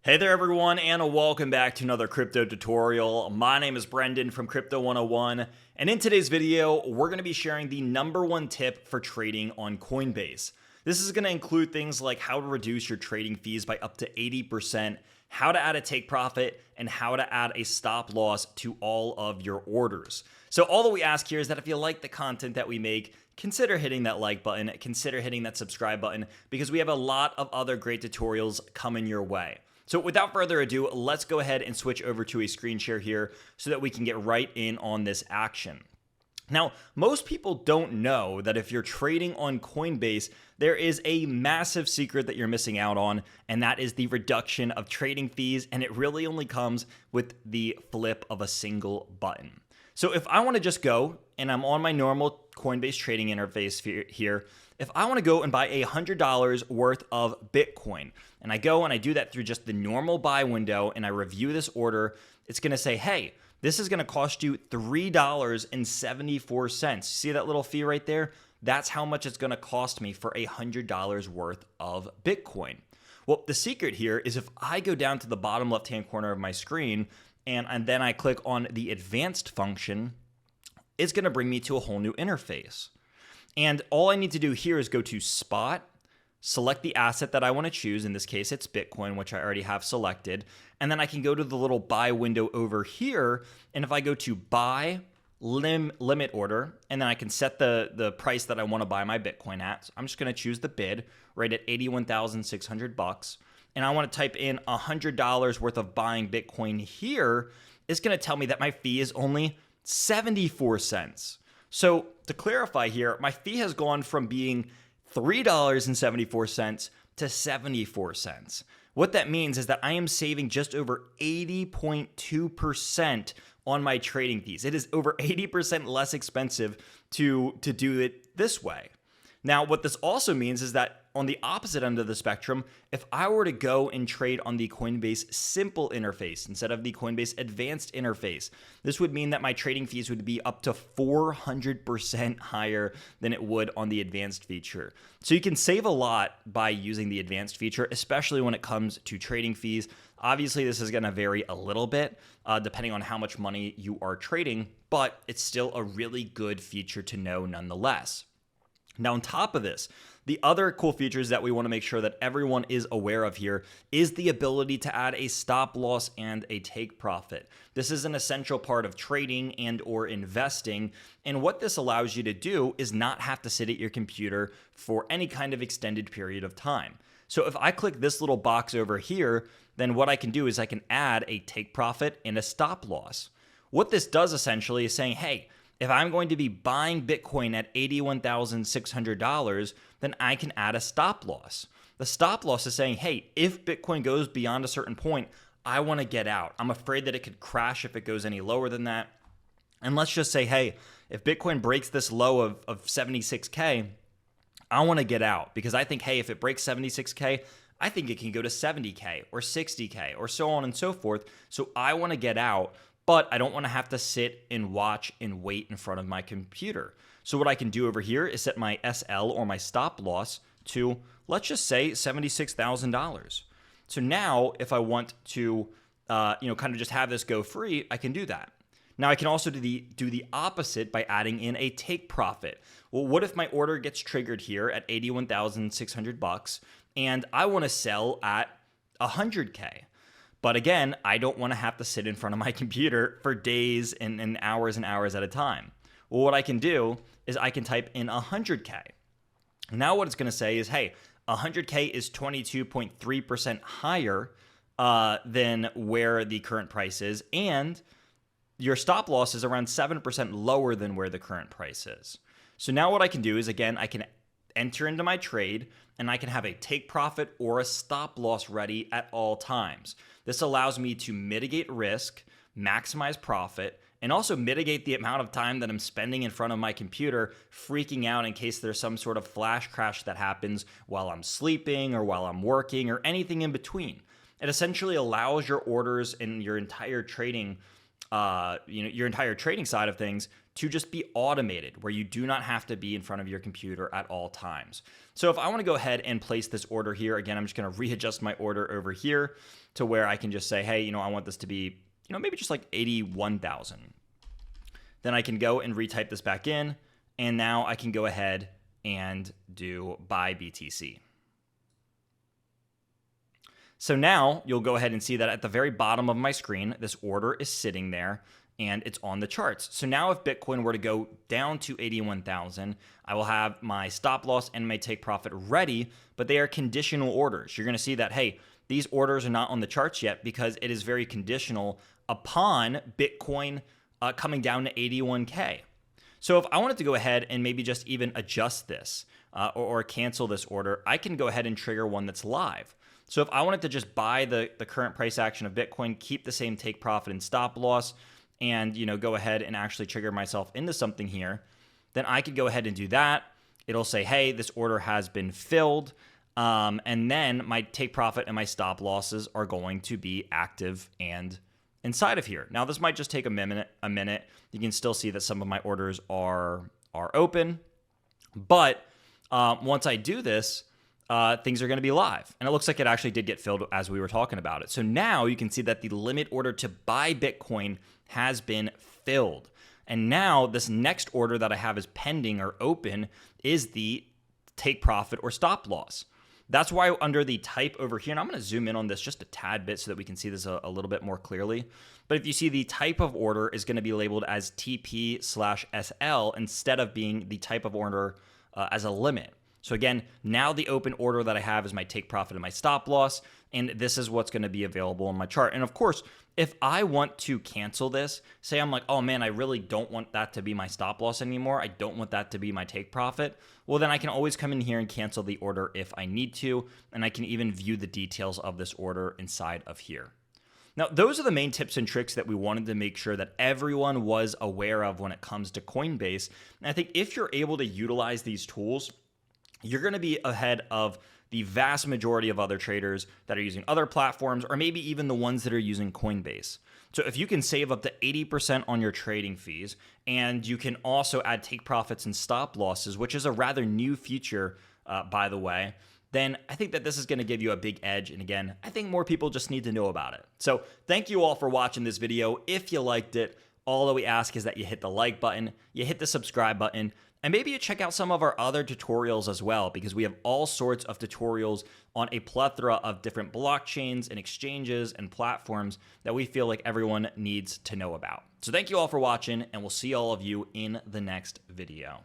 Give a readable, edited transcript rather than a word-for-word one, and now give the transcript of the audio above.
Hey there everyone, and welcome back to another crypto tutorial. My name is Brendan from Crypto 101, and in today's video, we're going to be sharing the number one tip for trading on Coinbase. This is going to include things like how to reduce your trading fees by up to 80%, how to add a take profit, and how to add a stop loss to all of your orders. So all that we ask here is that if you like the content that we make, consider hitting that like button, consider hitting that subscribe button, because we have a lot of other great tutorials coming your way. So without further ado, let's go ahead and switch over to a screen share here so that we can get right in on this action. Now, most people don't know that if you're trading on Coinbase, there is a massive secret that you're missing out on, and that is the reduction of trading fees, and it really only comes with the flip of a single button. So if I want to just go, and I'm on my normal Coinbase trading interface here, if I want to go and buy $100 worth of Bitcoin, and I go and I do that through just the normal buy window, and I review this order, it's going to say, hey, this is going to cost you $3.74. See that little fee right there? That's how much it's going to cost me for $100 worth of Bitcoin. Well, the secret here is if I go down to the bottom left-hand corner of my screen, and then I click on the advanced function, it's going to bring me to a whole new interface. And all I need to do here is go to Spot, select the asset that I want to choose. In this case, it's Bitcoin, which I already have selected. And then I can go to the little buy window over here. And if I go to Buy Limit Order, and then I can set the price that I want to buy my Bitcoin at. So I'm just going to choose the bid right at $81,600. And I want to type in $100 worth of buying Bitcoin here. It's going to tell me that my fee is only 74 cents. So to clarify here, my fee has gone from being $3.74 to 74 cents. What that means is that I am saving just over 80.2% on my trading fees. It is over 80% less expensive to do it this way. Now, what this also means is that on the opposite end of the spectrum, if I were to go and trade on the Coinbase simple interface instead of the Coinbase advanced interface, this would mean that my trading fees would be up to 400% higher than it would on the advanced feature. So you can save a lot by using the advanced feature, especially when it comes to trading fees. Obviously, this is going to vary a little bit depending on how much money you are trading, but it's still a really good feature to know nonetheless. Now, on top of this, the other cool features that we want to make sure that everyone is aware of here is the ability to add a stop loss and a take profit. This is an essential part of trading and or investing, and what this allows you to do is not have to sit at your computer for any kind of extended period of time. So if I click this little box over here, then what I can do is I can add a take profit and a stop loss. What this does essentially is saying, hey, if I'm going to be buying Bitcoin at $81,600, then I can add a stop loss. The stop loss is saying, hey, if Bitcoin goes beyond a certain point, I want to get out. I'm afraid that it could crash if it goes any lower than that. And let's just say, hey, if Bitcoin breaks this low of 76K, I want to get out because I think, hey, if it breaks 76K, I think it can go to 70K or 60K or so on and so forth. So I want to get out, but I don't want to have to sit and watch and wait in front of my computer. So what I can do over here is set my SL or my stop loss to, let's just say, $76,000. So now if I want to, kind of just have this go free, I can do that. Now I can also do the opposite by adding in a take profit. Well, what if my order gets triggered here at $81,600 and I want to sell at 100K? But again, I don't want to have to sit in front of my computer for days and hours at a time. Well, what I can do is I can type in 100K. Now what it's going to say is, hey, 100K is 22.3% higher than where the current price is, and your stop loss is around 7% lower than where the current price is. So now what I can do is, again, I can enter into my trade, and I can have a take profit or a stop loss ready at all times. This allows me to mitigate risk, maximize profit, and also mitigate the amount of time that I'm spending in front of my computer freaking out in case there's some sort of flash crash that happens while I'm sleeping or while I'm working or anything in between. It essentially allows your orders and your entire trading your entire trading side of things to just be automated, where you do not have to be in front of your computer at all times. So if I want to go ahead and place this order here, again, I'm just going to readjust my order over here to where I can just say, hey, I want this to be, maybe just like 81,000. Then I can go and retype this back in, and now I can go ahead and do buy BTC. So now you'll go ahead and see that at the very bottom of my screen, this order is sitting there and it's on the charts. So now if Bitcoin were to go down to 81,000, I will have my stop loss and my take profit ready, but they are conditional orders. You're going to see that, hey, these orders are not on the charts yet because it is very conditional upon Bitcoin coming down to 81K. So if I wanted to go ahead and maybe just even adjust this or cancel this order, I can go ahead and trigger one that's live. So if I wanted to just buy the current price action of Bitcoin, keep the same take profit and stop loss, and go ahead and actually trigger myself into something here, then I could go ahead and do that. It'll say, hey, this order has been filled. And then my take profit and my stop losses are going to be active and inside of here. Now, this might just take a minute. You can still see that some of my orders are open. But once I do this, things are going to be live. And it looks like it actually did get filled as we were talking about it. So now you can see that the limit order to buy Bitcoin has been filled. And now this next order that I have is pending or open is the take profit or stop loss. That's why under the type over here, and I'm going to zoom in on this just a tad bit so that we can see this a little bit more clearly. But if you see, the type of order is going to be labeled as TP/SL instead of being the type of order as a limit. So again, now the open order that I have is my take profit and my stop loss, and this is what's going to be available on my chart. And of course, if I want to cancel this, say I'm like, oh man, I really don't want that to be my stop loss anymore, I don't want that to be my take profit, well then I can always come in here and cancel the order if I need to, and I can even view the details of this order inside of here. Now, those are the main tips and tricks that we wanted to make sure that everyone was aware of when it comes to Coinbase. And I think if you're able to utilize these tools, you're going to be ahead of the vast majority of other traders that are using other platforms, or maybe even the ones that are using Coinbase. So if you can save up to 80% on your trading fees, and you can also add take profits and stop losses, which is a rather new feature, by the way, then I think that this is going to give you a big edge. And again, I think more people just need to know about it. So thank you all for watching this video. If you liked it, all that we ask is that you hit the like button, you hit the subscribe button, and maybe you check out some of our other tutorials as well, because we have all sorts of tutorials on a plethora of different blockchains and exchanges and platforms that we feel like everyone needs to know about. So thank you all for watching, and we'll see all of you in the next video.